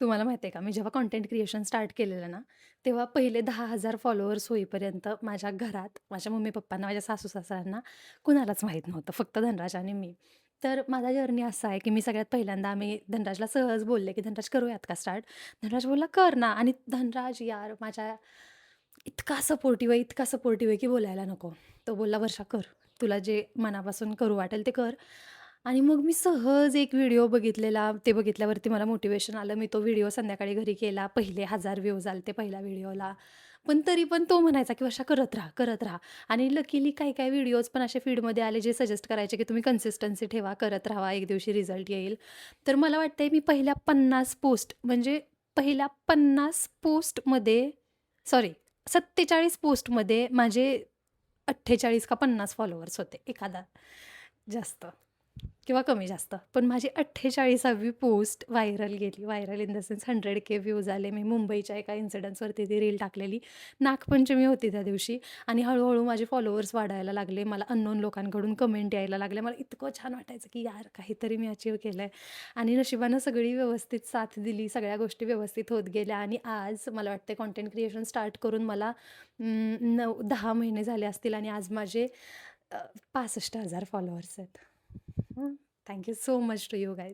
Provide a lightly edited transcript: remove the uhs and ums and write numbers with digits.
तुम्हाला माहिती आहे का, मी जेव्हा कंटेंट क्रिएशन स्टार्ट केलेलं ना, तेव्हा पहिले 10,000 फॉलोअर्स होईपर्यंत माझ्या घरात, माझ्या मम्मी-पप्पांना, माझ्या सासू-सासऱ्यांना कुणालाच माहीत नव्हतं. फक्त धनराज आणि मी. तर माझा जर्नी असा आहे, की मी सगळ्यात पहिल्यांदा आम्ही धनराजला सहज बोलले, की "धनराज करूयात का स्टार्ट?" धनराज बोलला, "कर ना." आणि धनराज यार माझ्या इतका सपोर्टिव्ह आहे, इतका सपोर्टिव्ह आहे, की बोलायला नको. तो बोलला, "वर्षा कर. तुला जे मनापासून करू वाटेल ते कर." आणि मग मी सहज एक व्हिडिओ बघितलेला. ते बघितल्यावरती मला मोटिव्हेशन आलं. मी तो व्हिडिओ संध्याकाळी घरी केला. पहिले 1000 व्ह्यूज आले ते पहिल्या व्हिडिओला. पण तरी पण तो म्हणायचा, की "वर्षा करत राहा, करत राहा." आणि लकीली काही-काही व्हिडिओज पण असे फीडमध्ये आले, जे सजेस्ट करायचे, की तुम्ही कन्सिस्टन्सी ठेवा, करत राहावा, एक दिवशी रिझल्ट येईल. तर मला वाटतंय मी पहिल्या 50 पोस्ट म्हणजे पहिल्या 50 पोस्टमध्ये सॉरी 47 पोस्टमध्ये माझे 48 का 50 फॉलोअर्स होते. एखादा जास्त किंवा कमी जास्त. पण माझी 48वी पोस्ट व्हायरल गेली. Viral in the sense 100K views आले. मी मुंबईच्या एका इन्सिडेंट्सवरती ती रील टाकलेली. नागपंचमी होती त्या दिवशी आणि हळू माझे फॉलोअर्स वाढायला लागले. मला अननोन लोकांकडून कमेंट यायला लागल्या. मला इतकं छान वाटायचं, की यार काहीतरी मी अचीव्ह केलंय आणि नशिबानं सगळी व्यवस्थित साथ दिली. सगळ्या गोष्टी व्यवस्थित होत गेल्या आणि आज मला वाटते कंटेंट क्रिएशन स्टार्ट करून मला 9-10 महिने झाले असतील आणि आज माझे 65,000 फॉलोअर्स आहेत. Thank you so much to you guys.